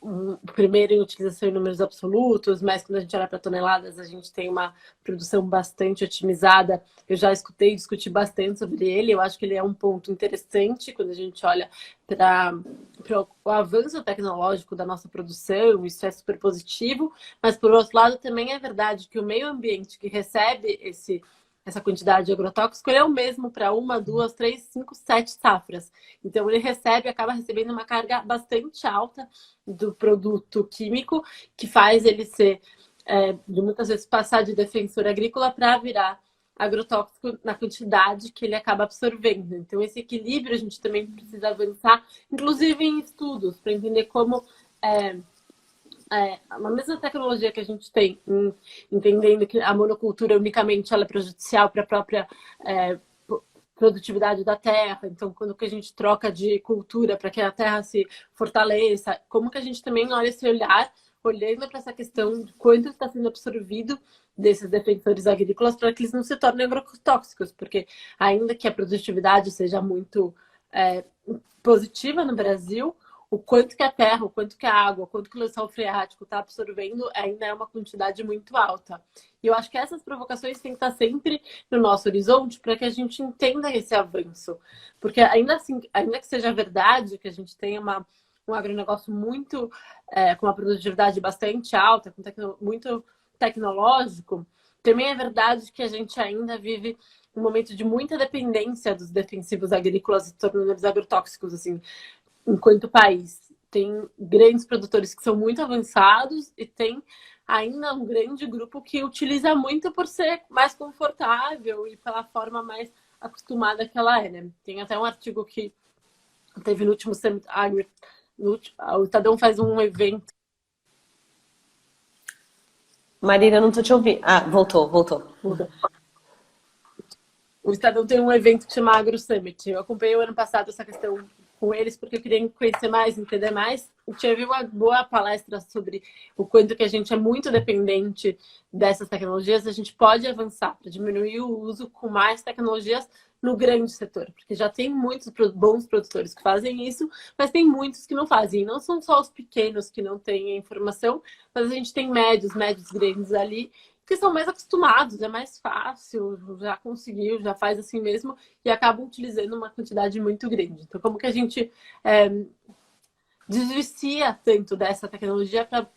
o primeiro em utilização em números absolutos, mas quando a gente olha para toneladas, a gente tem uma produção bastante otimizada. Eu já escutei discutir bastante sobre ele. Eu acho que ele é um ponto interessante quando a gente olha para o avanço tecnológico da nossa produção. Isso é super positivo, mas por outro lado também é verdade que o meio ambiente que recebe essa quantidade de agrotóxico, ele é o mesmo para uma, duas, três, cinco, sete safras. Então, ele acaba recebendo uma carga bastante alta do produto químico, que faz ele ser, de muitas vezes, passar de defensor agrícola para virar agrotóxico na quantidade que ele acaba absorvendo. Então, esse equilíbrio a gente também precisa avançar, inclusive em estudos, para entender como a mesma tecnologia que a gente tem, entendendo que a monocultura unicamente ela é prejudicial para a própria produtividade da terra. Então, quando que a gente troca de cultura para que a terra se fortaleça, como que a gente também olha esse olhar, olhando para essa questão de quanto está sendo absorvido desses defensores agrícolas para que eles não se tornem agrotóxicos, porque ainda que a produtividade seja muito positiva no Brasil, o quanto que a terra, o quanto que a água, o quanto que o lençol freático está absorvendo ainda é uma quantidade muito alta. E eu acho que essas provocações têm que estar sempre no nosso horizonte para que a gente entenda esse avanço. Porque ainda assim, ainda que seja verdade que a gente tenha um agronegócio muito, com uma produtividade bastante alta, muito tecnológico, também é verdade que a gente ainda vive um momento de muita dependência dos defensivos agrícolas e tornando-eles agrotóxicos, assim, enquanto país. Tem grandes produtores que são muito avançados e tem ainda um grande grupo que utiliza muito por ser mais confortável e pela forma mais acostumada que ela é, né? Tem até um artigo que teve no último Summit Agri, o Estadão faz um evento. Marina, não tô te ouvindo. Ah, voltou. O Estadão tem um evento que chama Agro Summit. Eu acompanhei o ano passado essa questão com eles porque eu queria conhecer mais, entender mais. Eu tive uma boa palestra sobre o quanto que a gente é muito dependente dessas tecnologias. A gente pode avançar para diminuir o uso com mais tecnologias no grande setor, porque já tem muitos bons produtores que fazem isso, mas tem muitos que não fazem. E não são só os pequenos que não têm a informação, mas a gente tem médios grandes ali que são mais acostumados, é mais fácil, já conseguiu, já faz assim mesmo, e acabam utilizando uma quantidade muito grande. Então, como que a gente desvicia tanto dessa tecnologia para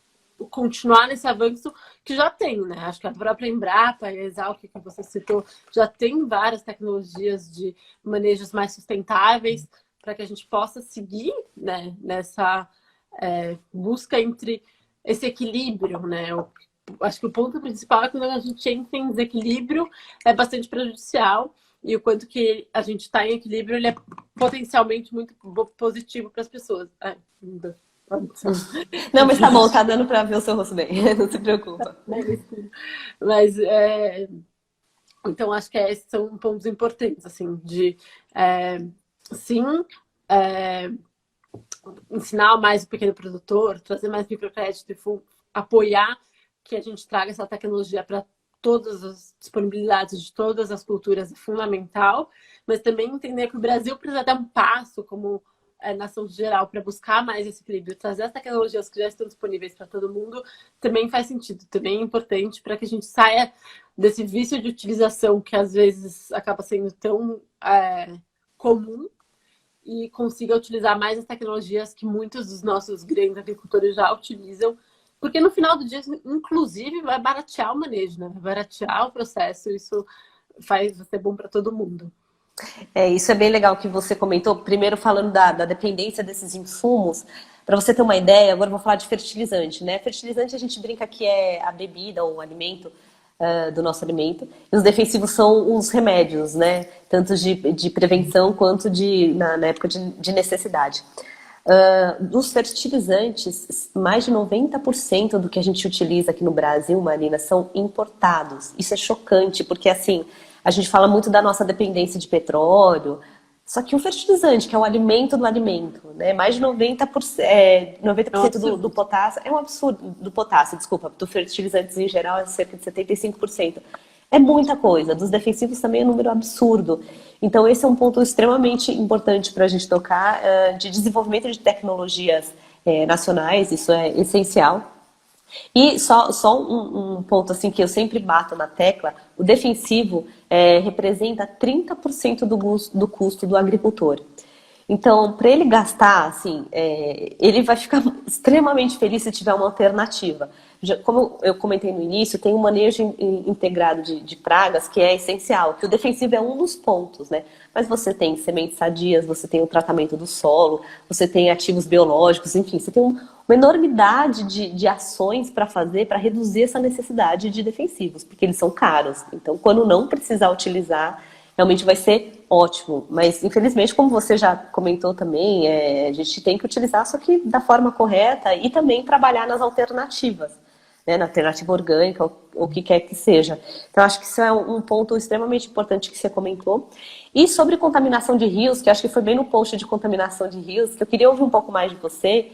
continuar nesse avanço que já tem, né? Acho que a própria Embrapa e a Exalc, que você citou, já tem várias tecnologias de manejos mais sustentáveis para que a gente possa seguir, né, nessa busca entre esse equilíbrio, né? Acho que o ponto principal é que quando a gente entra em desequilíbrio é bastante prejudicial e o quanto que a gente está em equilíbrio ele é potencialmente muito positivo para as pessoas. Não, mas tá bom, tá dando para ver o seu rosto bem, não se preocupa. Mas então acho que esses são pontos importantes, assim, de sim, ensinar mais o pequeno produtor, trazer mais microcrédito e apoiar que a gente traga essa tecnologia para todas as disponibilidades de todas as culturas é fundamental, mas também entender que o Brasil precisa dar um passo como nação geral para buscar mais esse equilíbrio, trazer as tecnologias que já estão disponíveis para todo mundo também faz sentido, também é importante para que a gente saia desse vício de utilização que às vezes acaba sendo tão comum e consiga utilizar mais as tecnologias que muitos dos nossos grandes agricultores já utilizam Porque no final do dia, inclusive, vai baratear o manejo, né? Vai baratear o processo, isso faz ser bom para todo mundo. Isso é bem legal que você comentou. Primeiro, falando da dependência desses insumos, para você ter uma ideia, agora eu vou falar de fertilizante, né? Fertilizante a gente brinca que é a bebida ou o alimento do nosso alimento. E os defensivos são os remédios, né? Tanto de prevenção quanto na época de necessidade. Dos fertilizantes, mais de 90% do que a gente utiliza aqui no Brasil, Marina, são importados. Isso é chocante, porque assim, a gente fala muito da nossa dependência de petróleo, só que o fertilizante, que é o alimento do alimento, né? Mais de 90%, É um 90% do absurdo. potássio, é um absurdo, do potássio, desculpa, do fertilizantes em geral é cerca de 75%. É muita coisa. Dos defensivos também é um número absurdo. Então, esse é um ponto extremamente importante para a gente tocar, de desenvolvimento de tecnologias nacionais, isso é essencial. E só um ponto assim que eu sempre bato na tecla, o defensivo representa 30% do custo do agricultor. Então, para ele gastar, assim, ele vai ficar extremamente feliz se tiver uma alternativa. Como eu comentei no início, tem um manejo integrado de pragas que é essencial, que o defensivo é um dos pontos, né? Mas você tem sementes sadias, você tem o tratamento do solo, você tem ativos biológicos, enfim, você tem uma enormidade de ações para fazer para reduzir essa necessidade de defensivos, porque eles são caros. Então, quando não precisar utilizar, realmente vai ser ótimo. Mas, infelizmente, como você já comentou também, a gente tem que utilizar, só que da forma correta e também trabalhar nas alternativas, né? Na alternativa orgânica, ou o que quer que seja. Então, acho que isso é um ponto extremamente importante que você comentou. E sobre contaminação de rios, que acho que foi bem no post de contaminação de rios, que eu queria ouvir um pouco mais de você,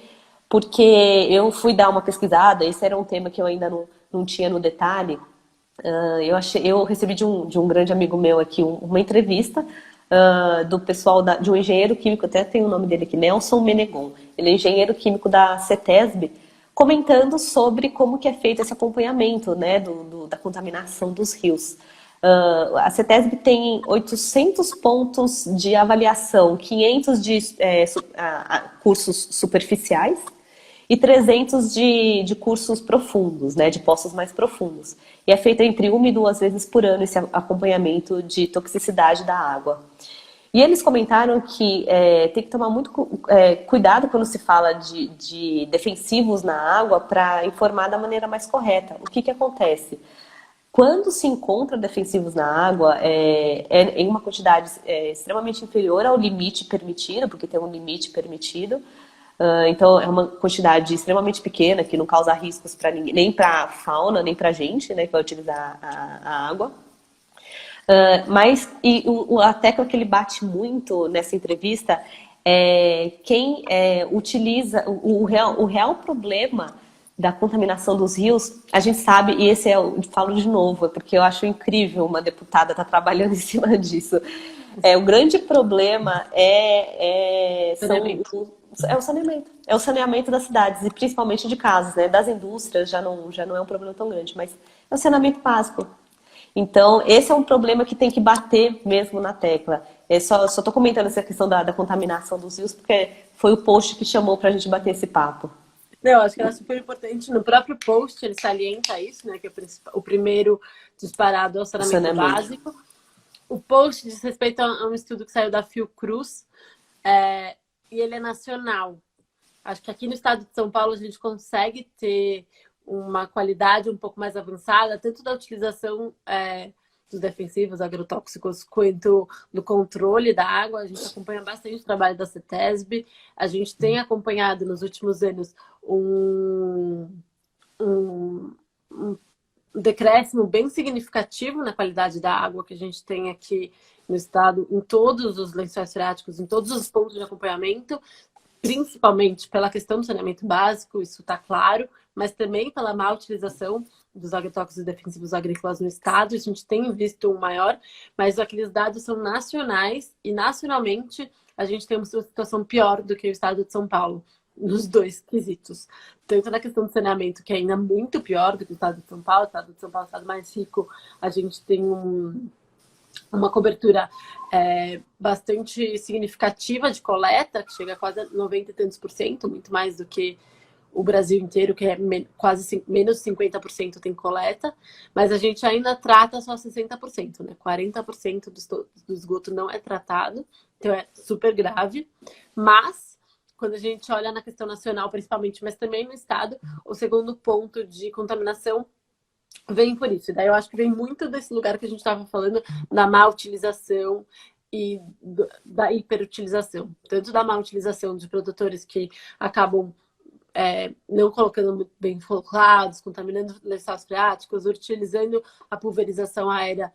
porque eu fui dar uma pesquisada, esse era um tema que eu ainda não tinha no detalhe. Eu recebi de um grande amigo meu aqui uma entrevista do pessoal de um engenheiro químico, até tem o nome dele aqui, Nelson Menegon. Ele é engenheiro químico da CETESB, comentando sobre como que é feito esse acompanhamento, né, da contaminação dos rios. A CETESB tem 800 pontos de avaliação, 500 de cursos superficiais, e 300 de cursos profundos, né, de poços mais profundos. E é feito entre 1 e 2 vezes por ano esse acompanhamento de toxicidade da água. E eles comentaram que tem que tomar muito cuidado quando se fala de defensivos na água para informar da maneira mais correta. O que acontece? Quando se encontra defensivos na água, em uma quantidade extremamente inferior ao limite permitido, porque tem um limite permitido. Então, é uma quantidade extremamente pequena, que não causa riscos para ninguém, nem para a fauna, nem para a gente, né, que vai utilizar a água. Mas a tecla que ele bate muito nessa entrevista é quem utiliza o real problema da contaminação dos rios, a gente sabe, e esse eu falo de novo, porque eu acho incrível uma deputada estar trabalhando em cima disso. O grande problema é o saneamento. É o saneamento das cidades, e principalmente de casas, né? Das indústrias já não é um problema tão grande, mas é o saneamento básico. Então, esse é um problema que tem que bater mesmo na tecla. Só estou comentando essa questão da contaminação dos rios, porque foi o post que chamou para a gente bater esse papo. Eu acho que era super importante. No próprio post, ele salienta isso, né? Que é o primeiro disparado é o saneamento básico. O post diz respeito a um estudo que saiu da Fiocruz, e ele é nacional. Acho que aqui no estado de São Paulo a gente consegue ter uma qualidade um pouco mais avançada, tanto da utilização dos defensivos agrotóxicos, quanto do controle da água. A gente acompanha bastante o trabalho da CETESB. A gente tem acompanhado nos últimos anos um decréscimo bem significativo na qualidade da água que a gente tem aqui no estado, em todos os lençóis freáticos, em todos os pontos de acompanhamento, principalmente pela questão do saneamento básico, isso está claro, mas também pela má utilização dos agrotóxicos e defensivos agrícolas no estado. A gente tem visto um maior, mas aqueles dados são nacionais e nacionalmente a gente tem uma situação pior do que o estado de São Paulo, nos dois quesitos. Tanto na questão do saneamento, que é ainda muito pior do que o estado de São Paulo. O estado de São Paulo é o estado mais rico, a gente tem uma cobertura bastante significativa de coleta, que chega a quase 90 e tantos por cento, muito mais do que o Brasil inteiro, que é quase menos 50% tem coleta, mas a gente ainda trata só 60%, né? 40% do esgoto não é tratado, então é super grave. Mas, quando a gente olha na questão nacional, principalmente, mas também no estado, o segundo ponto de contaminação vem por isso. E daí eu acho que vem muito desse lugar que a gente estava falando, da má utilização e da hiperutilização. Tanto da má utilização de produtores que acabam não colocando muito bem colocados, contaminando lençóis freáticos, utilizando a pulverização aérea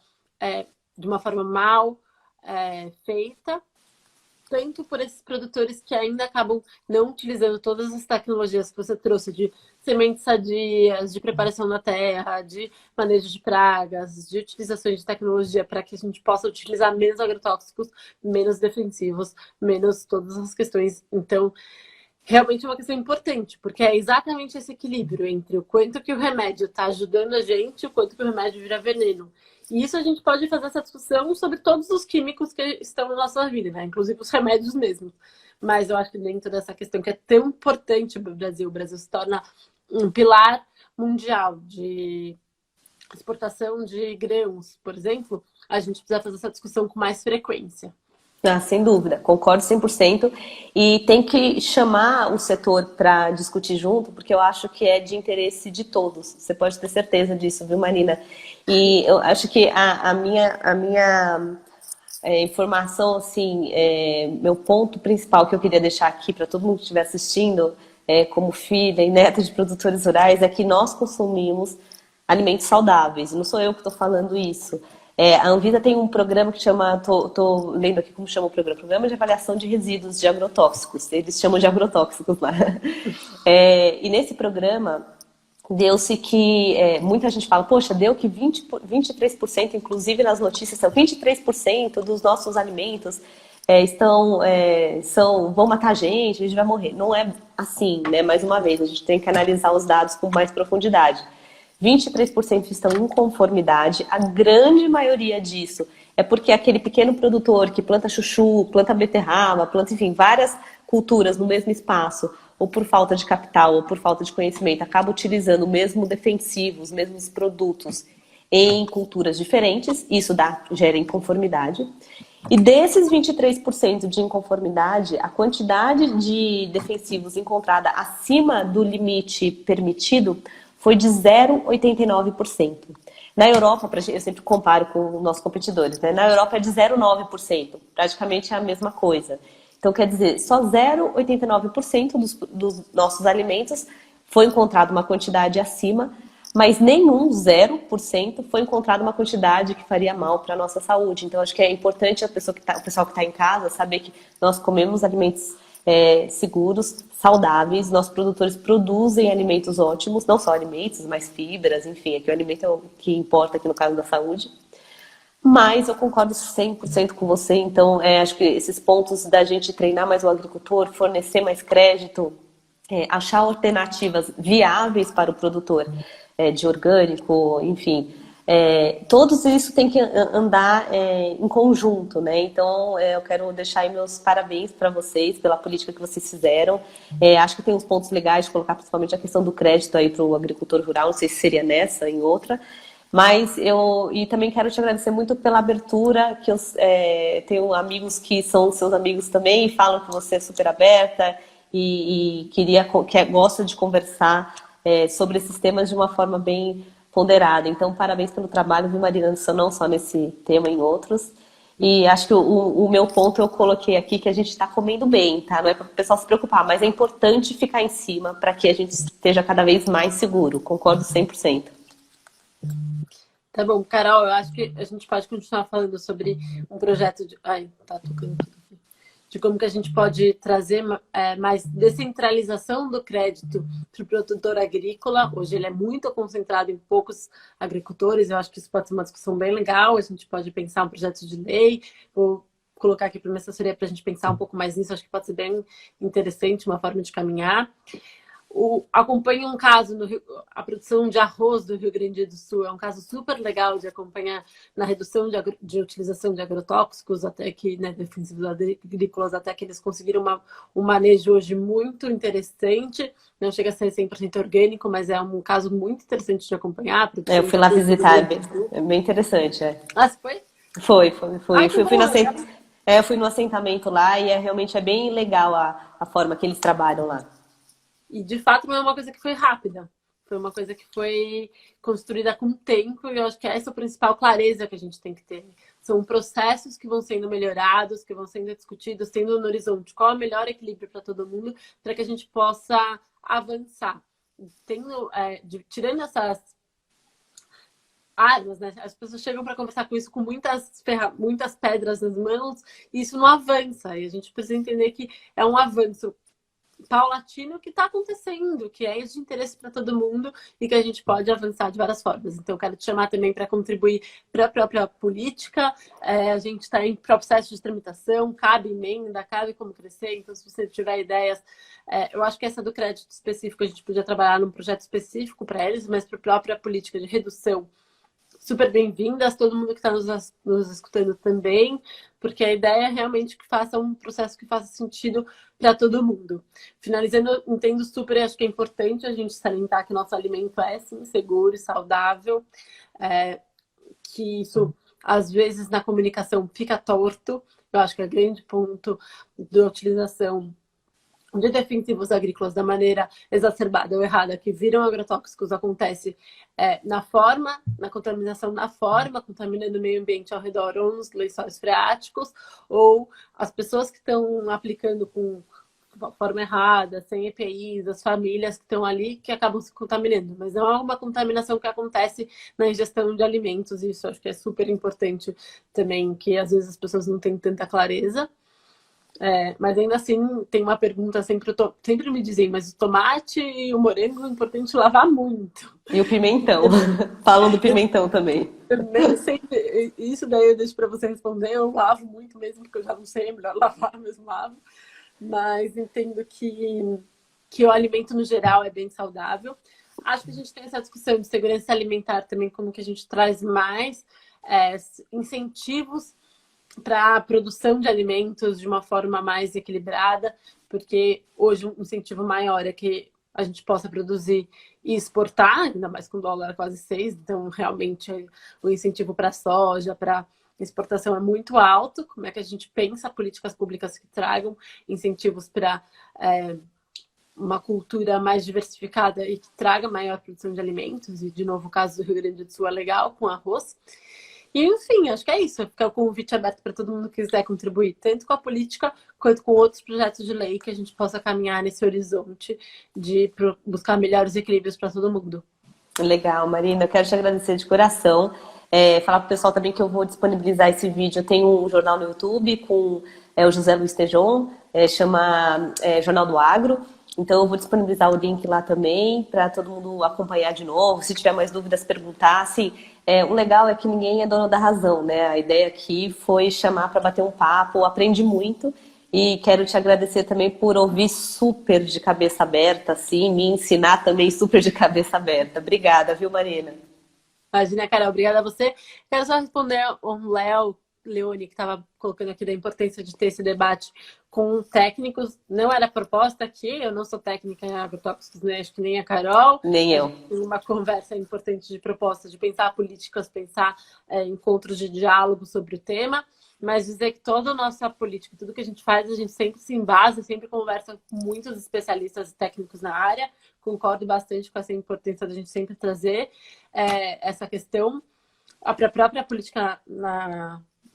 de uma forma mal feita, tanto por esses produtores que ainda acabam não utilizando todas as tecnologias que você trouxe de sementes sadias, de preparação da terra, de manejo de pragas, de utilizações de tecnologia para que a gente possa utilizar menos agrotóxicos, menos defensivos, menos todas as questões. Então, realmente é uma questão importante, porque é exatamente esse equilíbrio entre o quanto que o remédio está ajudando a gente e o quanto que o remédio vira veneno. E isso a gente pode fazer essa discussão sobre todos os químicos que estão na nossa vida, né? Inclusive os remédios mesmos. Mas eu acho que dentro dessa questão que é tão importante para o Brasil se torna um pilar mundial de exportação de grãos, por exemplo, a gente precisa fazer essa discussão com mais frequência. Ah, sem dúvida, concordo 100%. E tem que chamar o setor para discutir junto, porque eu acho que é de interesse de todos. Você pode ter certeza disso, viu, Marina? E eu acho que a minha informação, assim, meu ponto principal que eu queria deixar aqui para todo mundo que estiver assistindo, como filha e neta de produtores rurais, é que nós consumimos alimentos saudáveis. Não sou eu que estou falando isso. A Anvisa tem um programa que chama, tô lendo aqui como chama o Programa de Avaliação de Resíduos de Agrotóxicos. Eles chamam de agrotóxicos lá. E nesse programa, deu-se que, muita gente fala, poxa, deu que 23%, inclusive nas notícias, são 23% dos nossos alimentos vão matar a gente vai morrer. Não é assim, né? Mais uma vez, a gente tem que analisar os dados com mais profundidade. 23% estão em conformidade, a grande maioria disso é porque aquele pequeno produtor que planta chuchu, planta beterraba, planta, enfim, várias culturas no mesmo espaço, ou por falta de capital, ou por falta de conhecimento, acaba utilizando o mesmo defensivo, os mesmos produtos em culturas diferentes, isso gera inconformidade. E desses 23% de inconformidade, a quantidade de defensivos encontrada acima do limite permitido foi de 0,89%. Na Europa, eu sempre comparo com os nossos competidores, né? Na Europa é de 0,9%, praticamente é a mesma coisa. Então, quer dizer, só 0,89% dos nossos alimentos foi encontrada uma quantidade acima, mas nenhum 0% foi encontrada uma quantidade que faria mal para a nossa saúde. Então, acho que é importante o pessoal que está em casa saber que nós comemos alimentos seguros, saudáveis. Nossos produtores produzem alimentos ótimos, não só alimentos, mas fibras, enfim, aqui o alimento é o que importa aqui no caso da saúde. Mas eu concordo 100% com você, então acho que esses pontos da gente treinar mais o agricultor, fornecer mais crédito, achar alternativas viáveis para o produtor de orgânico, enfim, todos isso tem que andar em conjunto, né? Então eu quero deixar aí meus parabéns para vocês pela política que vocês fizeram. Acho que tem uns pontos legais de colocar principalmente a questão do crédito aí para o agricultor rural, não sei se seria nessa, em outra. Mas e também quero te agradecer muito pela abertura, que eu tenho amigos que são seus amigos também e falam que você é super aberta e gosta de conversar sobre esses temas de uma forma bem ponderada. Então, parabéns pelo trabalho, viu, Marina, não só nesse tema, em outros. E acho que o meu ponto eu coloquei aqui que a gente está comendo bem, tá? Não é para o pessoal se preocupar, mas é importante ficar em cima para que a gente esteja cada vez mais seguro. Concordo 100%. Tá bom, Carol, eu acho que a gente pode continuar falando sobre um projeto de... Ai, tá tocando tudo aqui. De como que a gente pode trazer mais descentralização do crédito para o produtor agrícola. Hoje ele é muito concentrado em poucos agricultores, eu acho que isso pode ser uma discussão bem legal, a gente pode pensar um projeto de lei, vou colocar aqui para minha assessoria para a gente pensar um pouco mais nisso, acho que pode ser bem interessante, uma forma de caminhar. Acompanho um caso no Rio, a produção de arroz do Rio Grande do Sul é um caso super legal de acompanhar na redução de utilização de agrotóxicos, até que, né, defensivos agrícolas, até que eles conseguiram um manejo hoje muito interessante. Não chega a ser 100% orgânico, mas é um caso muito interessante de acompanhar. A Eu produção fui de lá arroz do Rio visitar, Grande do Sul. é bem interessante. Ah, você foi? Foi. Ai, que Fui bom! eu fui no assentamento lá e realmente é bem legal a forma que eles trabalham lá. E, de fato, não é uma coisa que foi rápida. Foi uma coisa que foi construída com tempo e eu acho que essa é a principal clareza que a gente tem que ter. São processos que vão sendo melhorados, que vão sendo discutidos, tendo no horizonte qual é o melhor equilíbrio para todo mundo, para que a gente possa avançar. Tirando essas armas, né? As pessoas chegam para conversar com isso com muitas pedras nas mãos e isso não avança. E a gente precisa entender que é um avanço paulatino que está acontecendo, que é de interesse para todo mundo e que a gente pode avançar de várias formas. Então, eu quero te chamar também para contribuir para a própria política. A gente está em processo de tramitação, cabe emenda, cabe como crescer. Então, se você tiver ideias, eu acho que essa do crédito específico, a gente podia trabalhar num projeto específico para eles, mas para a própria política de redução super bem-vindas, todo mundo que está nos escutando também, porque a ideia é realmente que faça um processo que faça sentido para todo mundo. Finalizando, entendo super, acho que é importante a gente salientar que nosso alimento é, sim, seguro e saudável, que isso, às vezes, na comunicação fica torto. Eu acho que é grande ponto da utilização de defensivos agrícolas da maneira exacerbada ou errada que viram agrotóxicos acontece na contaminação da forma, contaminando o meio ambiente ao redor ou nos lençóis freáticos, ou as pessoas que estão aplicando com forma errada, sem EPIs, as famílias que estão ali que acabam se contaminando. Mas não é uma contaminação que acontece na ingestão de alimentos, e isso acho que é super importante também, que às vezes as pessoas não têm tanta clareza. Mas ainda assim, tem uma pergunta sempre me dizem, mas o tomate e o morango é importante lavar muito. E o pimentão. Falam do pimentão também. Eu nem sei, isso daí eu deixo para você responder, eu lavo muito mesmo, porque eu já não sei, é melhor lavar, mesmo lavo. Mas entendo que o alimento no geral é bem saudável. Acho que a gente tem essa discussão de segurança alimentar também, como que a gente traz mais incentivos para a produção de alimentos de uma forma mais equilibrada, porque hoje um incentivo maior é que a gente possa produzir e exportar, ainda mais com o dólar quase 6, então realmente o incentivo para soja, para exportação é muito alto. Como é que a gente pensa políticas públicas que tragam incentivos para uma cultura mais diversificada e que traga maior produção de alimentos? E, de novo, o caso do Rio Grande do Sul é legal, com arroz. E, enfim, acho que é isso. Fica o convite aberto para todo mundo que quiser contribuir, tanto com a política quanto com outros projetos de lei, que a gente possa caminhar nesse horizonte de buscar melhores equilíbrios para todo mundo. Legal, Marina. Eu quero te agradecer de coração. Falar para o pessoal também que eu vou disponibilizar esse vídeo. Eu tenho um jornal no YouTube com o José Luiz Tejon, chama Jornal do Agro. Então eu vou disponibilizar o link lá também para todo mundo acompanhar de novo. Se tiver mais dúvidas, perguntar. Assim, o legal é que ninguém é dono da razão, né? A ideia aqui foi chamar para bater um papo. Eu aprendi muito e quero te agradecer também por ouvir super de cabeça aberta, assim, me ensinar também super de cabeça aberta. Obrigada, viu, Marina? Imagina, Carol, obrigada a você. Quero só responder ao Léo Leone, que estava colocando aqui da importância de ter esse debate com técnicos. Não era proposta aqui, eu não sou técnica em agrotóxicos, né? Acho que nem a Carol. Nem eu. Uma conversa importante de proposta, de pensar políticas, pensar encontros de diálogo sobre o tema, mas dizer que toda a nossa política, tudo que a gente faz, a gente sempre se embasa, sempre conversa com muitos especialistas e técnicos na área. Concordo bastante com essa importância da gente sempre trazer essa questão. A própria política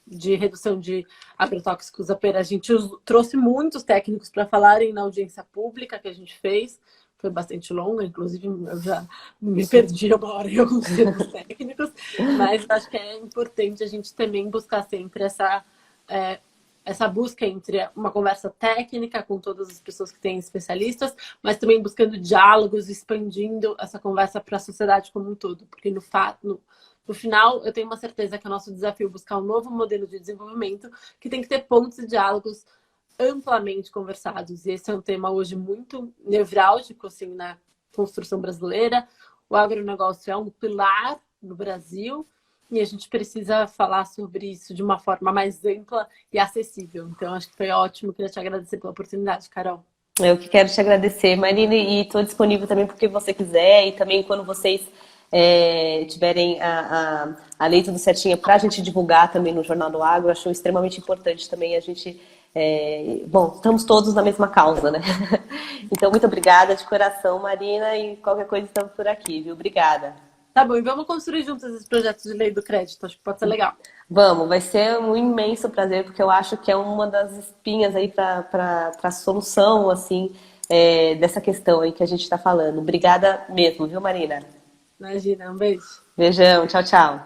de redução de agrotóxicos, a gente trouxe muitos técnicos para falarem na audiência pública que a gente fez. Foi bastante longa, inclusive eu já me perdi uma hora em alguns termos técnicos, mas acho que é importante a gente também buscar sempre essa busca entre uma conversa técnica com todas as pessoas que têm especialistas, mas também buscando diálogos, expandindo essa conversa para a sociedade como um todo, porque no final, eu tenho uma certeza que é o nosso desafio buscar um novo modelo de desenvolvimento que tem que ter pontos e diálogos amplamente conversados. E esse é um tema hoje muito nevrálgico, assim, na construção brasileira. O agronegócio é um pilar no Brasil e a gente precisa falar sobre isso de uma forma mais ampla e acessível. Então, acho que foi ótimo. Queria te agradecer pela oportunidade, Carol. Eu que quero te agradecer, Marina, e estou disponível também porque você quiser e também quando vocês tiverem a lei tudo certinha para a gente divulgar também no Jornal do Agro, acho extremamente importante também a gente. Bom, estamos todos na mesma causa, né? Então, muito obrigada de coração, Marina, e qualquer coisa estamos por aqui, viu? Obrigada. Tá bom, e vamos construir juntos esses projetos de lei do crédito. Acho que pode ser legal. Vamos, vai ser um imenso prazer, porque eu acho que é uma das espinhas aí para a solução, assim, dessa questão aí que a gente está falando. Obrigada mesmo, viu, Marina? Imagina, um beijo. Beijão, tchau, tchau.